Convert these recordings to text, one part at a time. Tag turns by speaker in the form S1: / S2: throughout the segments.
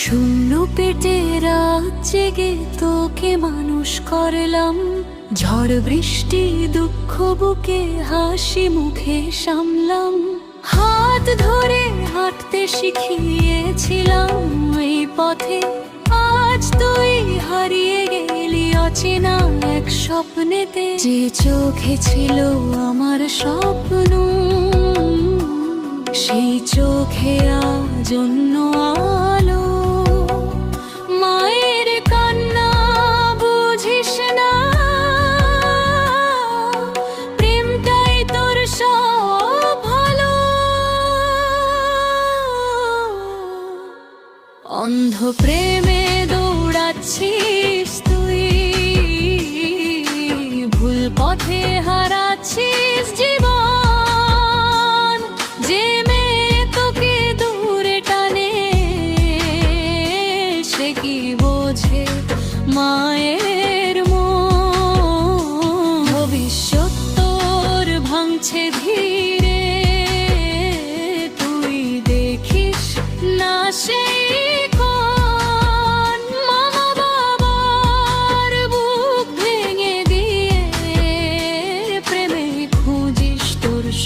S1: শূন্য পেটে রাত জেগে তোকে মানুষ করলাম, ঝড় বৃষ্টি দুঃখ বুকে হাসি মুখে সামলাম। হাত ধরে হাঁটতে শিখিয়েছিলাম এই পথে, আজ তুই হারিয়ে গেলি অচেনা এক স্বপ্নেতে। যে চোখে ছিল আমার স্বপ্ন, সেই চোখে আজ অন্য আলো। মায়ের কান্না বুঝিস না, প্রেমটাই তোর সব ভালো। অন্ধ প্রেমে দৌড়াচ্ছিস তুই, ভুল পথে হারাচ্ছিস জীবন। যে মেয়ে তোকে দূরে টানে, সে কি বোঝে মায়ের মন। ভবিষ্যৎ তোর ভাঙছে ধীরে, তুই দেখিস না সেই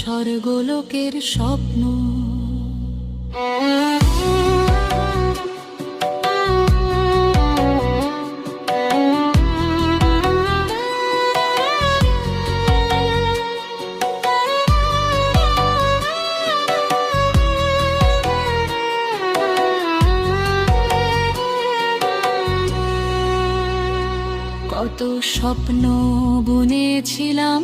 S1: স্বর্গলোকের স্বপ্ন। কত স্বপ্ন বুনেছিলাম,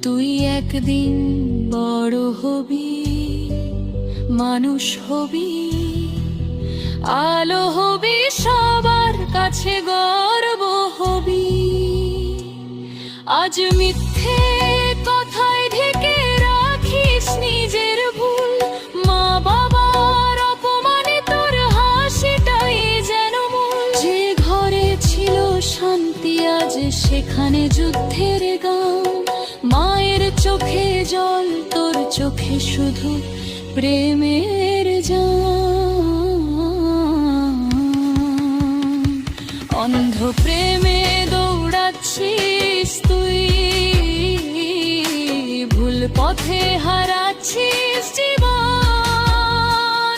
S1: তুই একদিন বড় হবি, মানুষ হবি, আলো হবি, সবার কাছে গর্ব হবি। আজ মিথ্যে কথায় ঢেকে রাখিস নিজের ভুল, মা বাবার অপমানে তোর হাসিটাই যেন মূল। যে ঘরে ছিল শান্তি আজ সেখানে যুদ্ধের গান, মায়ের চোখে জল তোর চোখে শুধু প্রেমের জান। অন্ধ প্রেমে দৌড়াচ্ছিস তুই, ভুল পথে হারাচ্ছিস জীবন।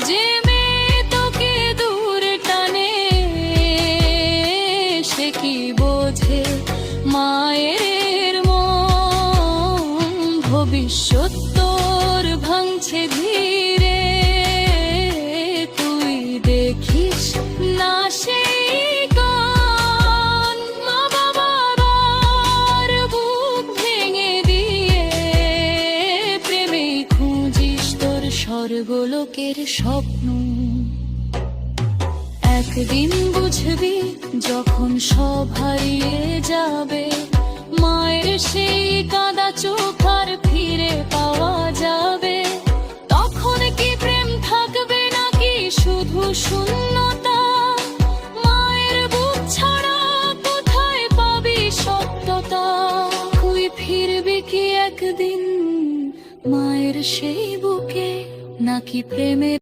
S1: যে মেয়ে তোকে দূরে টানে, সে কি বোঝে মায়ের মন। ভবিষ্যৎ তোর ভাঙছে ধীরে, তুই দেখিস না সেই কোণ। মা বাবার বুক ভেঙে দিয়ে প্রেমে খুঁজিস তোর স্বর্গলোকের স্বপ্ন। একদিন বুঝবি যখন সব হারিয়ে যাবে, মায়ের সেই কাঁদা চোখ আর ফিরে পাওয়া যাবে। তখন কি প্রেম থাকবে নাকি শুধু শূন্যতা? মায়ের বুক ছাড়া কোথায় পাবি সত্যতা? তুই ফিরবি কি একদিন মায়ের সেই বুকে, নাকি প্রেমের